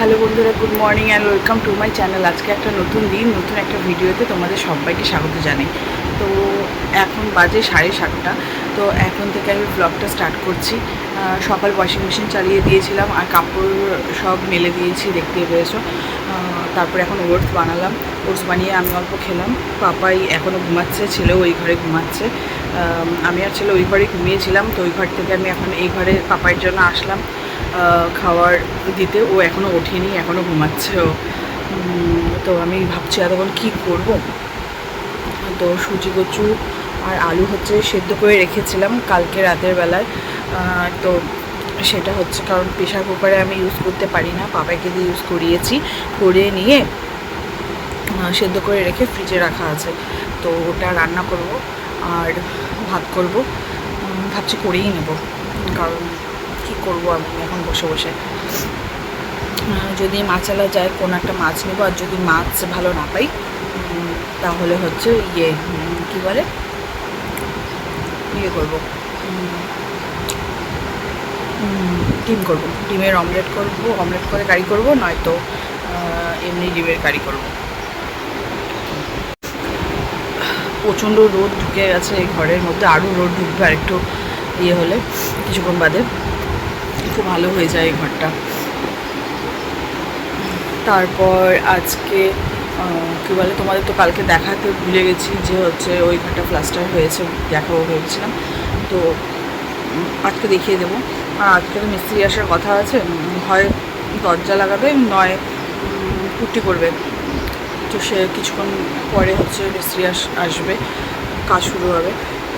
Hello বন্ধুরা, good morning and welcome to my channel. আজকে একটা নতুন দিন, নতুন একটা ভিডিওতে তোমাদের সবাইকে স্বাগত জানাই। তো এখন বাজে 7:30। তো এখন থেকে আমি ব্লগটা স্টার্ট করছি। সকাল ওয়াশিং মেশিন চালিয়ে দিয়েছিলাম আর কাপড় সব মেলে দিয়েছি, দেখতে পেয়েছো। তারপরে এখন ওটস বানালাম, ওটস বানিয়ে আমি অল্প খেলাম। পাপাই এখনও ঘুমাচ্ছে, ছেলেও ওই ঘরে ঘুমাচ্ছে। আমি আর ছেলে ওই ঘরে ঘুমিয়েছিলাম, তো ওই ঘর থেকে আমি এখন এই ঘরে পাপাইয়ের জন্য আসলাম খাবার দিতে। ও এখনও ওঠেনি, এখনও ঘুমাচ্ছে ও। তো আমি ভাবছি এতক্ষণ কী করব। তো সুজি কচু আর আলু হচ্ছে সেদ্ধ করে রেখেছিলাম কালকে রাতের বেলায়। তো সেটা হচ্ছে, কারণ প্রেশার কুকারে আমি ইউজ করতে পারি না, পাপাইকে দিয়ে ইউজ করিয়েছি, করে নিয়ে সেদ্ধ করে রেখে ফ্রিজে রাখা আছে। তো ওটা রান্না করব আর ভাত করব। ভাবছি করেই নেব, কারণ কী করবো আমি এখন বসে বসে। যদি মাছালা যায় কোনো একটা মাছ নেবো, আর যদি মাছ ভালো না পাই তাহলে হচ্ছে কী বলে করবো, ডিম করবো, ডিমের অমলেট করবো, অমলেট করে কারি করবো, নয়তো এমনি ডিমের কারি করবো। প্রচণ্ড রোদ ঢুকে গেছে এই ঘরের মধ্যে, আরও রোদ ঢুকবে আরেকটু হলে, কিছুক্ষণ বাদে খুব ভালো হয়ে যায় এই ঘরটা। তারপর আজকে কী বলে, তোমাদের তো কালকে দেখাতে ভুলে গেছি যে হচ্ছে ওই ঘরটা প্লাস্টার হয়েছে, দেখাবো ভেবেছিলাম। তো আজকে দেখিয়ে দেবো। আর আজকে তো মিস্ত্রি আসার কথা আছে, হয় দরজা লাগাবে, নয় পুট্টি করবে। তো সে কিছুক্ষণ পরে হচ্ছে মিস্ত্রি আসবে, কাজ শুরু হবে।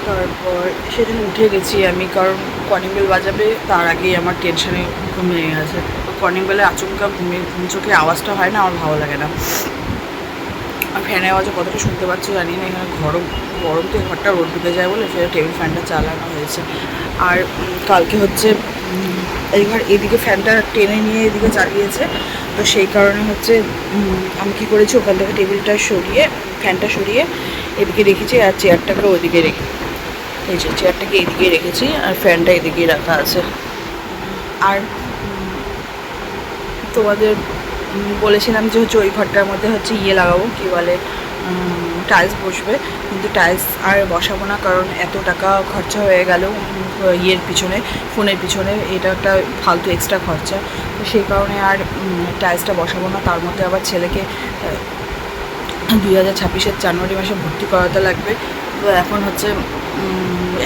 তারপর সেদিন উঠে গেছি আমি, কারণ কলিং বেল বাজাবে তার আগেই আমার টেনশানে ঘুম ভেঙে গেছে। কলিং বেলে আচমকা ঘুম চোখে আওয়াজটা হয় না, আমার ভালো লাগে না। আর ফ্যানের আওয়াজে কতটা শুনতে পাচ্ছি জানি না, এখানে গরম তো ঘরটা রোদ ঢুকে যায় বলে ফের টেবিল ফ্যানটা চালানো হয়েছে। আর কালকে হচ্ছে এইবার এদিকে ফ্যানটা টেনে নিয়ে এদিকে চালিয়েছে, তো সেই কারণে হচ্ছে আমি কী করেছি, ওখান থেকে টেবিলটা সরিয়ে ফ্যানটা সরিয়ে এদিকে রেখেছি, আর চেয়ারটাকে ওদিকে রেখে, এই যে চেয়ারটাকে এদিকে রেখেছি আর ফ্যানটা এদিকেই রাখা আছে। আর তোমাদের বলেছিলাম যে হচ্ছে ওই ঘরটার মধ্যে হচ্ছে লাগাবো, কী বলে, টাইলস বসবে, কিন্তু টাইলস আর বসাবো না, কারণ এত টাকা খরচা হয়ে গেল পিছনে, ফোনের পিছনে, এটা একটা ফালতু এক্সট্রা খরচা। তো সেই কারণে আর টাইলসটা বসাবো না। তার মধ্যে আবার ছেলেকে 2026 জানুয়ারি মাসে ভর্তি করাতে লাগবে। তো এখন হচ্ছে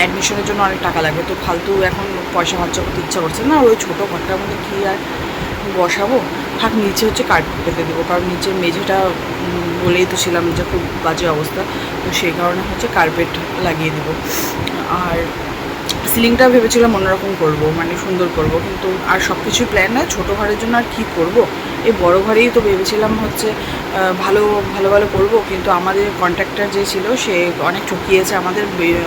অ্যাডমিশনের জন্য অনেক টাকা লাগবে, তো ফালতু এখন পয়সা খরচা করতে ইচ্ছা করছে না। ওই ছোটো ঘরটার মধ্যে কী আর বসাবো, থাক, নিচে হচ্ছে কার্পেট পেতে দেবো, কারণ নিচের মেঝেটা বলেই তো ছিলাম যে খুব বাজে অবস্থা, তো সেই কারণে হচ্ছে কার্পেট লাগিয়ে দেবো। আর সিলিংটা ভেবেছিলাম অন্যরকম করবো, মানে সুন্দর করব, কিন্তু আর সব কিছুই প্ল্যান নয়, ছোটো ঘরের জন্য আর কী করব। এই বড় ঘরেই তো ভেবেছিলাম হচ্ছে ভালো করব, কিন্তু আমাদের কন্ট্রাক্টর যে ছিল সে অনেক ঠকিয়েছে আমাদের,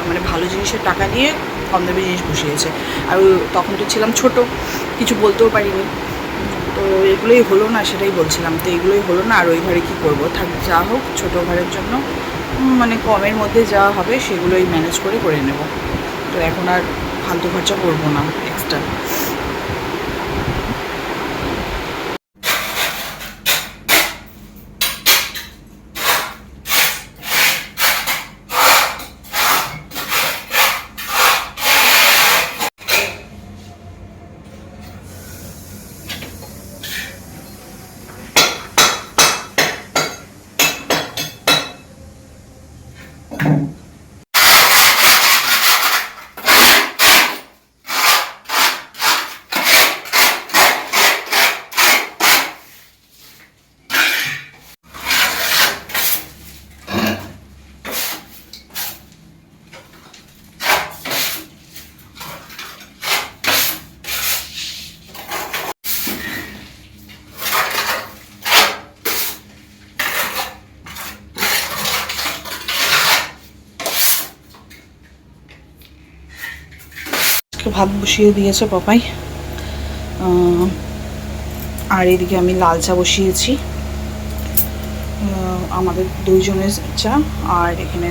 মানে ভালো জিনিসের টাকা নিয়ে কম দামি জিনিস বসিয়েছে। আর তখন তো ছিলাম ছোট, কিছু বলতেও পারিনি। তো এগুলোই হলো না, সেটাই বলছিলাম, তো এগুলোই হলো না। আর ওই ঘরে কী করবো, থাক, যা হোক ছোটো ঘরের জন্য মানে কমের মধ্যে যা হবে সেগুলোই ম্যানেজ করে নেব। তো এখন আর ফালতু খরচা করবো না এক্সট্রা। ভাত বসিয়ে দিয়েছে পাপাই, আর এদিকে আমি লাল চা বসিয়েছি, আমাদের দুইজনের চা, আর এখানে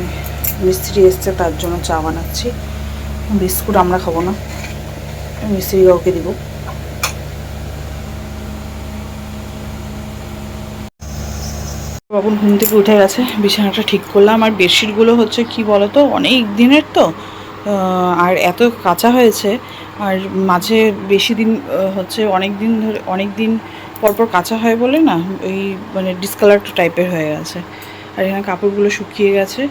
মিস্ত্রি এসছে তার জন্য চা বানাচ্ছি। বিস্কুট আমরা খাবো না, মিস্ত্রি কাউকে দিব। আর এদিকে আমি লাল চা বসিয়েছি, আমাদের দুইজনের চা, আর এখানে মিস্ত্রি এসছে তার জন্য চা বানাচ্ছি। বিস্কুট আমরা খাবো না, মিস্ত্রি কাউকে দিব। বাবুন ঘুম থেকে উঠে গেছে, বিছানাটা ঠিক করলাম। আর বেডশিটগুলো হচ্ছে কি বলতো, অনেক দিনের তো, আর এত কাঁচা হয়েছে, আর মাঝে বেশি দিন হচ্ছে অনেক দিন পরপর কাঁচা হয় বলে না, ওই মানে ডিসকালার টাইপের হয়ে গেছে। আর এখানে কাপড়গুলো শুকিয়ে গেছে,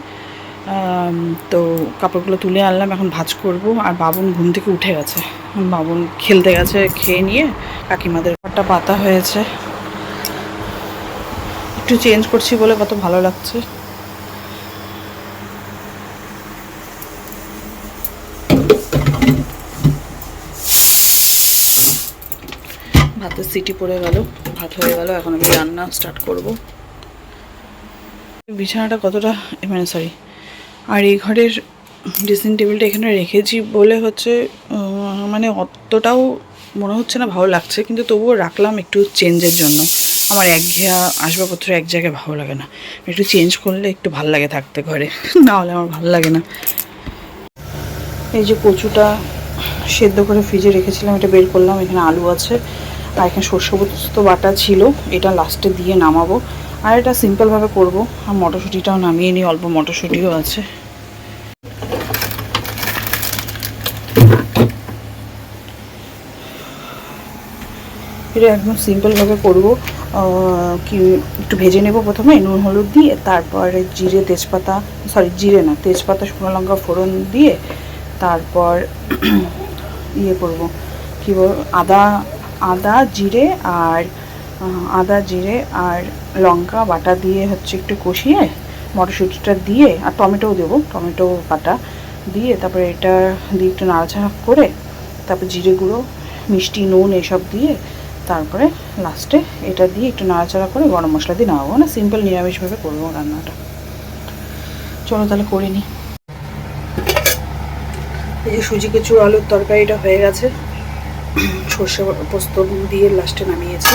তো কাপড়গুলো তুলে আনলাম, এখন ভাঁজ করব। আর বাবুন ঘুম থেকে উঠে গেছে, বাবুন খেলতে গেছে, খেয়ে নিয়ে কাকিমাদের ঘরটা পাতা হয়েছে, একটু চেঞ্জ করছি বলে কত ভালো লাগছে। ভাতের সিটি পড়ে গেল, ভাত হয়ে গেল, এখন আমি রান্না স্টার্ট করব। বিছানাটা কতটা মানে সরি, আর এই ঘরের ড্রেসিং টেবিলটা এখানে রেখেছি বলে হচ্ছে মানে অতটাও মনে হচ্ছে না ভালো লাগছে, কিন্তু তবুও রাখলাম একটু চেঞ্জের জন্য। আমার একঘেয়া আসবাবপত্র এক জায়গায় ভালো লাগে না, একটু চেঞ্জ করলে একটু ভালো লাগে থাকতে ঘরে, না হলে আমার ভালো লাগে না। এই যে কচুটা সেদ্ধ করে ফ্রিজে রেখেছিলাম, এটা বের করলাম। এখানে আলু আছে, আর এখানে সর্ষে পোস্ত বাটা ছিল, এটা লাস্টে দিয়ে নামাবো। আর এটা সিম্পলভাবে করব। আর মটরশুঁটিটাও নামিয়ে নিই, অল্প মটরশুঁটিও আছে। এটা একদম সিম্পলভাবে করব। কি একটু ভেজে নেব প্রথমে নুন হলুদ দিয়ে, তারপরে তেজপাতা শুকনো লঙ্কা ফোড়ন দিয়ে, তারপর ইয়ে করব, কী বল, আদা জিরে আর লঙ্কা বাটা দিয়ে হচ্ছে একটু কষিয়ে মটরশুঁটিটা দিয়ে, আর টমেটোও দেবো, টমেটো বাটা দিয়ে, তারপরে এটা দিয়ে একটু নাড়াচাড়া করে, তারপর জিরে গুঁড়ো, মিষ্টি, নুন এসব দিয়ে, তারপরে লাস্টে এটা দিয়ে একটু নাড়াচাড়া করে গরম মশলা দিয়ে নামাবো। না সিম্পল নিরামিষভাবে করবো রান্নাটা। চলো তাহলে করে নিই। এই যে সুজি কচু আলুর তরকারিটা হয়ে গেছে, সর্ষে পোস্ত দিয়ে লাস্টে নামিয়েছি।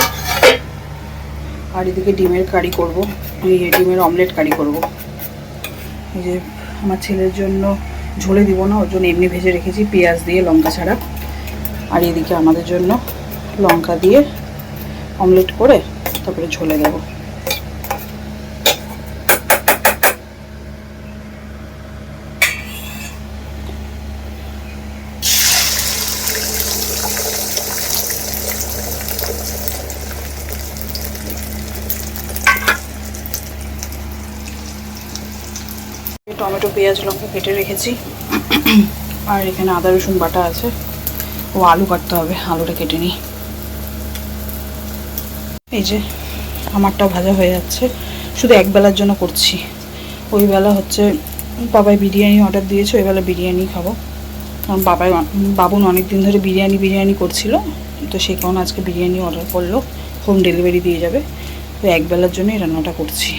আর এদিকে ডিমের কারি করবো, ডিমের অমলেট কারি করব। এই যে আমার ছেলের জন্য ঝোলে দিব না, ওর জন্য এমনি ভেজে রেখেছি পেঁয়াজ দিয়ে, লঙ্কা ছাড়া। আর এদিকে আমাদের জন্য লঙ্কা দিয়ে অমলেট করে তারপরে ঝোলে দেবো। টমেটো পেঁয়াজ লঙ্কা কেটে রেখেছি, আর এখানে আদা রসুন বাটা আছে। ও আলু কাটতে হবে, আলুটা কেটে নিই। এই যে আমারটাও ভাজা হয়ে যাচ্ছে, শুধু একবেলার জন্য করছি। ওই বেলা হচ্ছে বাবাই বিরিয়ানি অর্ডার দিয়েছে, ওই বেলা বিরিয়ানি খাবো। কারণ বাবুন অনেক দিন ধরে বিরিয়ানি করছিল, তো সেই কারণে আজকে বিরিয়ানি অর্ডার করলো, হোম ডেলিভারি দিয়ে যাবে। তো একবেলার জন্যই রান্নাটা করছি।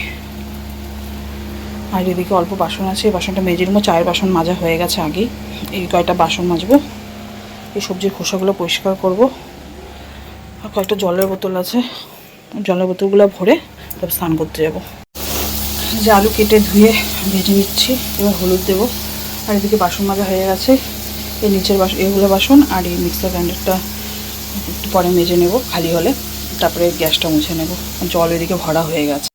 আর এদিকে অল্প বাসন আছে, এই বাসনটা মেজে নেবো। চায়ের বাসন মাজা হয়ে গেছে আগেই, এই কয়টা বাসন মাজবো। এই সবজির খোসাগুলো পরিষ্কার করব। আর কয়েকটা জলের বোতল আছে, জলের বোতলগুলো ভরে তারপর স্নান করতে যাব। যে আলু কেটে ধুয়ে ভেজে নিচ্ছি, এবার হলুদ দেবো। আর এদিকে বাসন মাজা হয়ে গেছে, এই নিচের এগুলো বাসন, আর এই মিক্সার গ্রাইন্ডারটা একটু পরে মেজে নেব খালি হলে, তারপরে গ্যাসটা মুছে নেব। জল এদিকে ভরা হয়ে গেছে।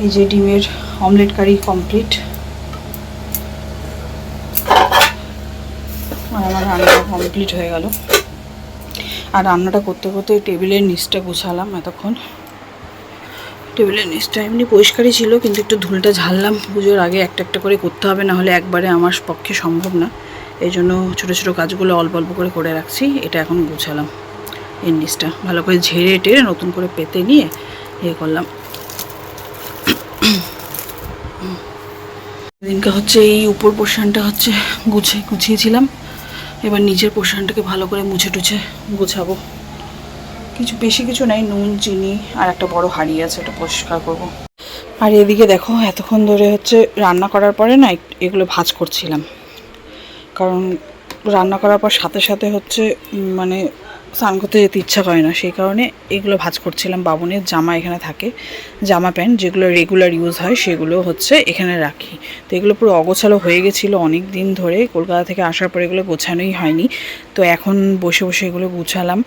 এই যে ডিমের অমলেট কারি কমপ্লিট, আর আমার রান্না কমপ্লিট হয়ে গেল। আর রান্নাটা করতে করতে টেবিলের নিচটা গুছালাম এতক্ষণ। টেবিলের নিচটা এমনি পরিষ্কারই ছিল, কিন্তু একটু ধুলটা ঝাড়লাম। পুজোর আগে একটা একটা করে করতে হবে, না হলে একবারে আমার পক্ষে সম্ভব না। এই জন্য ছোটো ছোটো কাজগুলো অল্প অল্প করে রাখছি। এটা এখন গুছালাম, এর নিচটা ভালো করে ঝেড়ে টেড়ে নতুন করে পেতে নিয়ে ইয়ে করলাম। দিনকে হচ্ছে এই উপর পোর্শনটা হচ্ছে গুছিয়েছিলাম, এবার নিচের পোর্শনটাকে ভালো করে মুছে টুছে গুছাবো। বেশি কিছু নাই, নুন চিনি আর একটা বড় হাঁড়ি আছে, ওটা পরিষ্কার করব। আর এদিকে দেখো এতক্ষণ ধরে হচ্ছে রান্না করার পরে না এগুলো ভাঁজ করছিলাম, কারণ রান্না করার পর সাথে সাথে হচ্ছে মানে স্নান করতে যেতে ইচ্ছা করে না, সেই কারণে এগুলো ভাঁজ করছিলাম। বাবনের জামা এখানে থাকে, জামা প্যান্ট যেগুলো রেগুলার ইউজ হয় সেগুলো হচ্ছে এখানে রাখি। তো এগুলো পুরো অগোছালো হয়ে গেছিলো অনেক দিন ধরে, কলকাতা থেকে আসার পর এগুলো গোছানোই হয়নি। তো এখন বসে বসে এগুলো গুছালাম,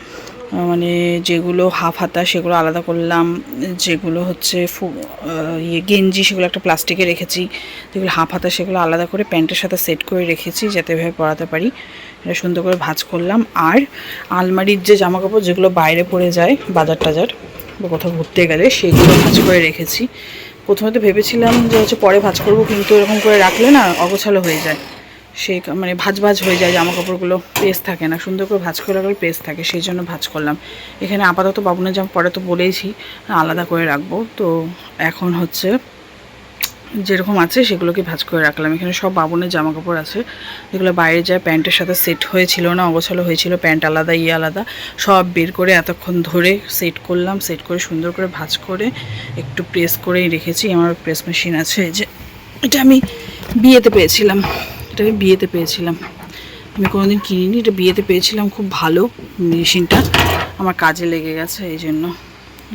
মানে যেগুলো হাফ হাতা সেগুলো আলাদা করলাম, যেগুলো হচ্ছে গেঞ্জি সেগুলো একটা প্লাস্টিকে রেখেছি, যেগুলো হাফ হাতা সেগুলো আলাদা করে প্যান্টের সাথে সেট করে রেখেছি যাতে এভাবে পরাতে পারি। এটা সুন্দর করে ভাঁজ করলাম। আর আলমারির যে জামা কাপড় যেগুলো বাইরে পড়ে যায় বাজার টাজার বা কোথাও ঘুরতে গেলে, সেগুলো ভাঁজ করে রেখেছি। প্রথমে তো ভেবেছিলাম যে হচ্ছে পরে ভাঁজ করবো, কিন্তু এরকম করে রাখলে না অগোছালো হয়ে যায়, সেই মানে ভাঁজ হয়ে যায়, জামা কাপড়গুলো পেস থাকে না। সুন্দর করে ভাঁজ করে রাখলে পেস থাকে, সেই জন্য ভাঁজ করলাম। এখানে আপাতত বাবুনের জামা পরে তো বলেইছি আলাদা করে রাখবো। তো এখন হচ্ছে যেরকম আছে সেগুলোকে ভাঁজ করে রাখলাম। এখানে সব বাবনের জামা কাপড় আছে, যেগুলো বাইরে যায় প্যান্টের সাথে সেট হয়েছিল না, অগোছালো হয়েছিল, প্যান্ট আলাদা আলাদা, সব বের করে এতক্ষণ ধরে সেট করলাম। সেট করে সুন্দর করে ভাঁজ করে একটু প্রেস করেই রেখেছি। আমার প্রেস মেশিন আছে, যে এটা আমি বিয়েতে পেয়েছিলাম, এটাকে বিয়েতে পেয়েছিলাম, আমি কোনোদিন কিনিনি, এটা বিয়েতে পেয়েছিলাম। খুব ভালো মেশিনটা, আমার কাজে লেগে গেছে, এই জন্য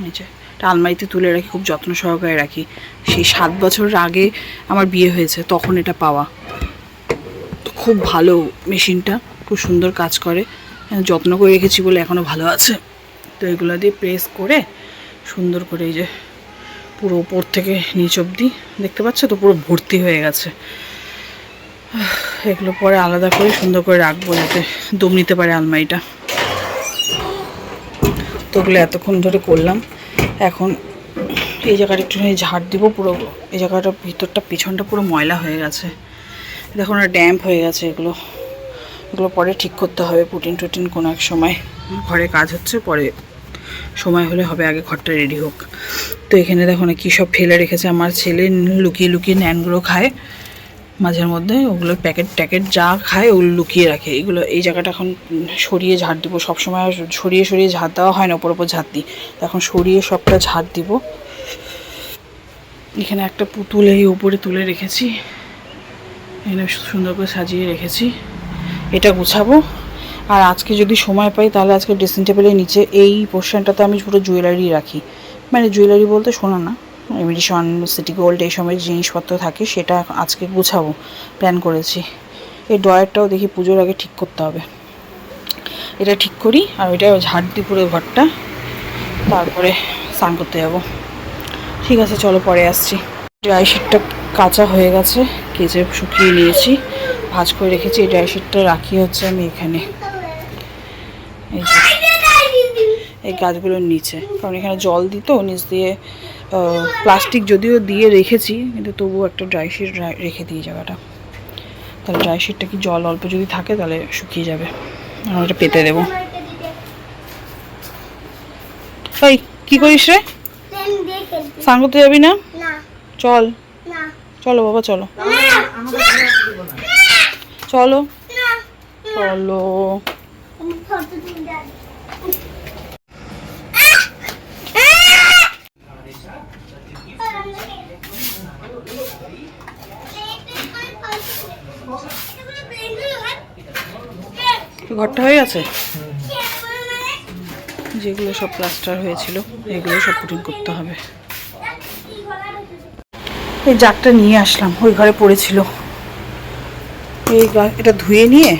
এটা আলমারিতে তুলে রাখি, খুব যত্ন সহকারে রাখি। সেই 7 বছর আগে আমার বিয়ে হয়েছে, তখন এটা পাওয়া। তো খুব ভালো মেশিনটা, খুব সুন্দর কাজ করে, যত্ন করে রেখেছি বলে এখনও ভালো আছে। তো এগুলো দিয়ে প্রেস করে সুন্দর করে এই যে পুরো উপর থেকে নিচ অবধি দেখতে পাচ্ছ তো, পুরো ভর্তি হয়ে গেছে। এগুলো পরে আলাদা করে সুন্দর করে রাখবো যাতে দম নিতে পারে আলমারিটা। তো ওগুলো এতক্ষণ ধরে করলাম। এখন এই জায়গাটা একটুখানি ঝাড় দিব, পুরো এই জায়গাটা ভিতরটা পিছনটা পুরো ময়লা হয়ে গেছে, দেখুন আর ড্যাম্প হয়ে গেছে। এগুলো পরে ঠিক করতে হবে, পুটিন টুটিন কোনো এক সময়। ঘরে কাজ হচ্ছে, পরে সময় হলে হবে, আগে ঘরটা রেডি হোক। তো এখানে দেখো না কী সব ফেলে রেখেছে আমার ছেলে, লুকিয়ে লুকিয়ে ন্যানগুলো খায় মাঝের মধ্যে, ওগুলো প্যাকেট যা খায় ওগুলো লুকিয়ে রাখে। এগুলো এই জায়গাটা এখন সরিয়ে ঝাড় দিব, সবসময় সরিয়ে ঝাড় দেওয়া হয় না, ওপর ঝাড় দিই, এখন সরিয়ে সবটা ঝাড় দিব। এখানে একটা পুতুল এই উপরে তুলে রেখেছি, এখানে সুন্দর করে সাজিয়ে রেখেছি, এটা গুছাবো। আর আজকে যদি সময় পাই তাহলে আজকে ড্রেসিং টেবিলের নিচে এই পোর্শনটাতে আমি পুরো জুয়েলারি রাখি, মানে জুয়েলারি বলতে শোনো না, এমিডিশন, সিটি গোল্ড এই সময় জিনিসপত্র থাকে, সেটা আজকে গুছাবো প্ল্যান করেছি। এই ড্রয়ারটাও দেখি পুজোর আগে ঠিক করতে হবে, এটা ঠিক করি। আর ওইটা ঝাড় দিই পুরো ঘরটা, তারপরে স্নান করতে যাবো। ঠিক আছে চলো পরে আসছি। ড্রাই শিটটা কাঁচা হয়ে গেছে, কেচে শুকিয়ে নিয়েছি, ভাঁজ করে রেখেছি। এই ড্রাই শিটটা রাখি হচ্ছে আমি এখানে, এই গাছগুলোর নিচে, কারণ এখানে জল দিত নিচ দিয়ে, প্লাস্টিক যদিও দিয়ে রেখেছি কিন্তু তবুও একটা ড্রাই শিট রেখে দিই জায়গাটা, তাহলে ড্রাই শিটটা কি জল অল্প যদি থাকে তাহলে শুকিয়ে যাবে। আর এটা পেতে দেবো। তাই কি করিস রে, স্নান করতে যাবি না? চল চলো বাবা, চলো চলো চলো। ঘরটা হয়ে গেছে, যেগুলো সব প্লাস্টার হয়েছিল এগুলো সব পুটিং করতে হবে। এই জারটা নিয়ে আসলাম, ওই ঘরে পড়েছিল, এটা ধুয়ে নিয়ে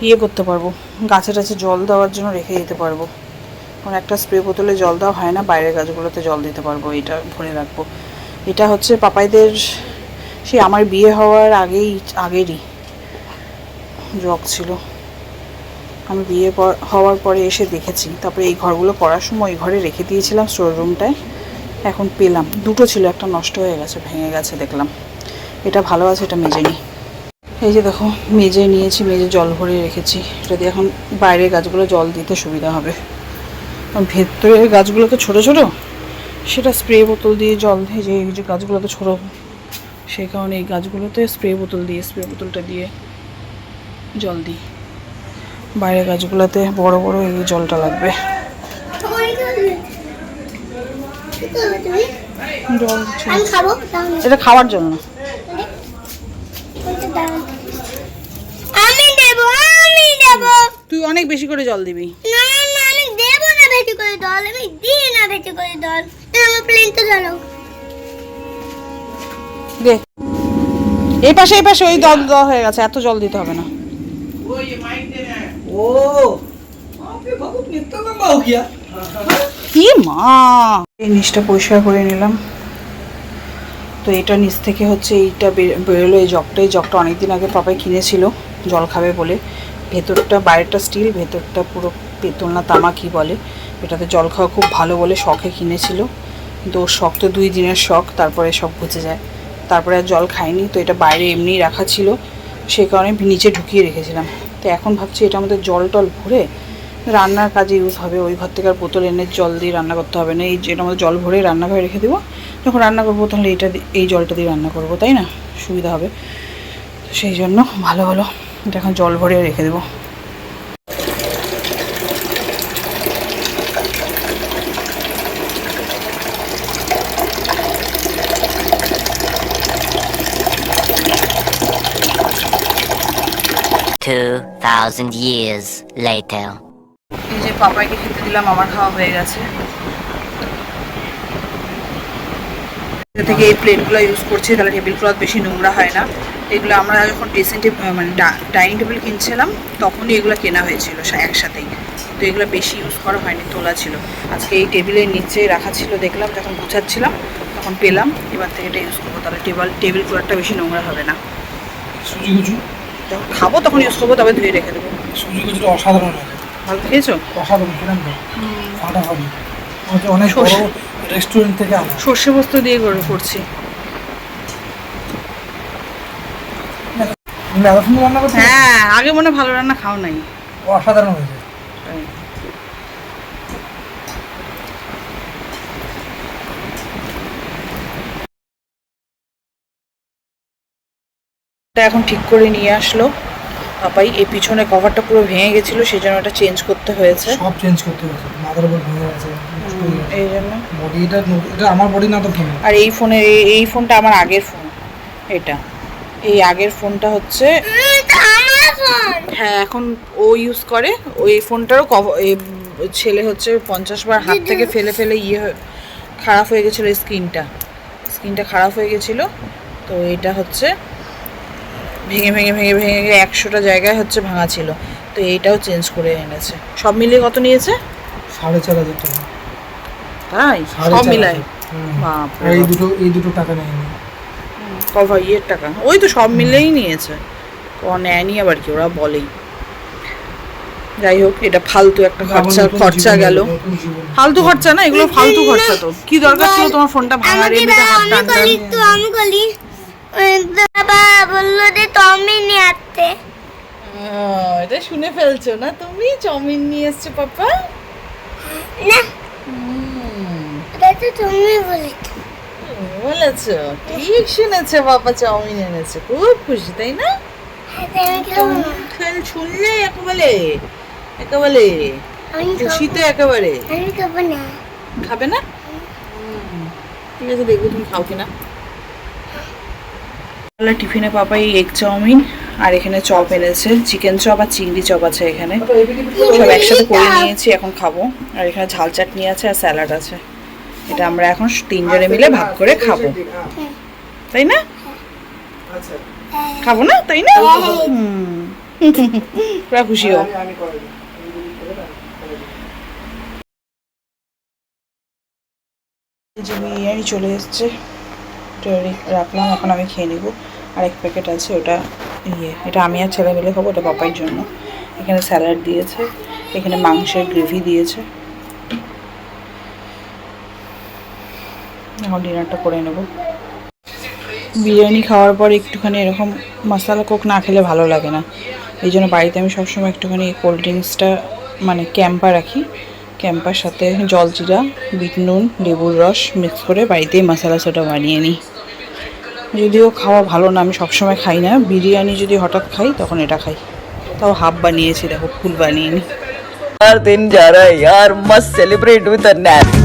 ইয়ে করতে পারবো, গাছে টাছে জল দেওয়ার জন্য রেখে দিতে পারবো। কারণ একটা স্প্রে বোতলে জল দেওয়া হয় না, বাইরের গাছগুলোতে জল দিতে পারবো, এটা ভরে রাখবো। এটা হচ্ছে পাপাইদের সেই আমার বিয়ে হওয়ার আগেরই জগ ছিল, আমি বিয়ে হওয়ার পরে এসে দেখেছি। তারপরে এই ঘরগুলো করার সময় ওই ঘরে রেখে দিয়েছিলাম স্টোর রুমটায়, এখন পেলাম দুটো ছিল, একটা নষ্ট হয়ে গেছে, ভেঙে গেছে দেখলাম। এটা ভালো আছে, এটা মেজে নিই। এই যে দেখো মেজে নিয়েছি, মেজে জল ভরে রেখেছি, এটা দিয়ে এখন বাইরের গাছগুলো জল দিতে সুবিধা হবে। কারণ ভেতরের গাছগুলো তো ছোটো ছোটো, সেটা স্প্রে বোতল দিয়ে জল দিয়ে, যে এই যে গাছগুলো তো ছোটো, সেই কারণে এই গাছগুলোতে স্প্রে বোতলটা দিয়ে জল দিই। বাইরের গাছগুলোতে বড় বড় এই জলটা লাগবে। জল এটা খাওয়ার জন্য, তুই অনেক বেশি করে জল দিবি। করে দল, আমি দিই না বেশি করে দল। আমার প্লেনটা চালাও। দে এই পাশে ওই দল দেওয়া হয়ে গেছে, এত জল দিতে হবে না। ओ आपके बाबू कितना लंबा हो गया। কি মা, এই নিচটা পরিষ্কার করে নিলাম। তো এটা নিচ থেকে হচ্ছে এইটা বেরোলো, এই জগটা অনেকদিন আগে পাপাই কিনেছিল জল খাবে বলে। ভেতরটা, বাইরেটা স্টিল, ভেতরটা পুরো পেতল না তামা কি বলে, এটাতে জল খাওয়া খুব ভালো বলে শখে কিনেছিল। কিন্তু ওর শখ তো 2 দিনের শখ, তারপরে সব বুঝে যায়, তারপরে আর জল খায়নি। তো এটা বাইরে এমনিই রাখা ছিল, সেই কারণে নিচে ঢুকিয়ে রেখেছিলাম। তো এখন ভাবছি এটা আমাদের জল টল ভরে রান্নার কাজে ইউজ হবে। ওই ঘর থেকে আর বোতল এনে জল দিয়ে রান্না করতে হবে না, এই যেটা আমাদের জল ভরে রান্নাঘরে রেখে দেবো। যখন রান্না করবো তাহলে এই জলটা দিয়ে রান্না করবো, তাই না, সুবিধা হবে। সেই জন্য ভালো হলো এটা এখন জল ভরে রেখে দেবো। $2,000 years later. এই যে পাপাইকে খেতে দিলাম, আমার খাওয়া হয়ে গেছে। এটা থেকে এই প্লেটগুলো ইউজ করছি, তাহলে টেবিল ক্লথ বেশি নোংরা হয় না। এগুলো আমরা যখন ড্রেসিং মানে ডাইনিং টেবিল কিনছিলাম তখনই এগুলো কেনা হয়েছিল একসাথেই। তো এগুলো বেশি ইউজ করা হয়নি, তোলা ছিল। আজকে এই টেবিলের নিচে রাখা ছিল, দেখলাম যখন গুছাচ্ছিলাম তখন পেলাম, এবার থেকে এটা ইউজ করবো, তাহলে টেবিল ক্লথটা বেশি নোংরা হবে না। সুজি কুচু যখন খাবো তখন ইউজ করবো, তবে ধুয়ে রেখে দেবো। সুজি কুচুটা অসাধারণ লাগে। ভালো খেয়েছো? অসাধারণ, কিরম ফাটাফাটি। অনেক বড় রেস্টুরেন্ট থেকে আনা। সর্ষে পোস্ত দিয়ে করছি। তুমি এত সুন্দর রান্না করতে? হ্যাঁ, আগে মনে ভালো রান্না খাও নাই। অসাধারণ হয়েছে। এখন ঠিক করে নিয়ে আসলো পাপাই। এই পিছনে কভারটা পুরো ভেঙে গেছিল, সেই জন্য এটা চেঞ্জ করতে হয়েছে। সব চেঞ্জ করতে হয়েছে, মাদারবোর্ড ভেঙে গেছে, এই জন্য বডি এটা আমার বডি না তো ফোন। আর এই ফোনটা আমার আগের ফোন, এটা এই আগের ফোনটা হচ্ছে হ্যাঁ এখন ও ইউজ করে। ওই ফোনটারও ছেলে হচ্ছে 50 বার হাত থেকে ফেলে খারাপ হয়ে গেছিলো, স্ক্রিনটা খারাপ হয়ে গেছিলো। তো এটা হচ্ছে ভেঙে 100টা জায়গায় হচ্ছে ভাঙা ছিল। তো এইটাও চেঞ্জ করে এনেছে। সব মিলিয়ে কত নিয়েছে? 4,500 টাকা। তাই সব মিলাই? বাপরে, এই দুটো টাকা নেয়নি, কভার টাকা ওই তো সব মিলেই নিয়েছে। নেয়নি আবার কি, ওরা বলেই। যাই হোক, এটা ফালতু একটা খরচা গেল। ফালতু খরচা না, এগুলো ফালতু খরচা। তো কি দরকার ছিল তোমার ফোনটা ভাঙার? এমনিতে হাত টানটা। আমি বলি বাবা বললো যে তুমি নিয়ে আসতে। এটা শুনে ফেলছো না তুমি? চাউমিন নিয়ে এসছো পাপা? না, এটা তো তুমি বলেছো। ঠিক শুনেছে, বাবা চাউমিন এনেছে, খুব খুশি তাই না? শুনলে একেবারে খুশি তো একেবারে। আমি খাবো না। খাবে না? ঠিক আছে, দেখবো তুমি খাও কিনা। টিফিনে পাপাই এগ চাউমিন আর এখানে চপ এনেছে, চিকেন চপ আর চিংড়ি চপ আছে এখানে। সব একসাথে করে নিয়েছি, এখন খাবো। আর এখানে ঝাল চাটনি আছে আর স্যালাড আছে। এটা আমরা এখন 3 জনে মিলে ভাগ করে খাবো, তাই না? খাবো না, তাই না? পুরা খুশি হো। যে বিরিয়ানি চলে এসছে, রাখলাম, এখন আমি খেয়ে নেবো। আরেক প্যাকেট আছে, ওটা এটা আমি আর ছেলে মিলে খাবো, ওটা পাপাইয়ের জন্য। এখানে স্যালাড দিয়েছে, এখানে মাংসের গ্রেভি দিয়েছে। এখন ডিনারটা করে নেব। বিরিয়ানি খাওয়ার পর একটুখানি এরকম মশলা কোক না খেলে ভালো লাগে না। এই জন্য বাড়িতে আমি সবসময় একটুখানি কোল্ড ড্রিঙ্কসটা মানে ক্যাম্পা রাখি। ক্যাম্পার সাথে জলজিরা, বিট নুন, লেবুর রস মিক্স করে বাড়িতেই মশলা সোডা বানিয়ে নিই। যদিও খাওয়া ভালো না, আমি সবসময় খাই না। বিরিয়ানি যদি হঠাৎ খাই তখন এটা খাই। তাও হাফ বানিয়েছি, দেখো ফুল বানিয়ে নিই। दिन जा रहा है यार, मस्त सेलिब्रेट विद अ नैप।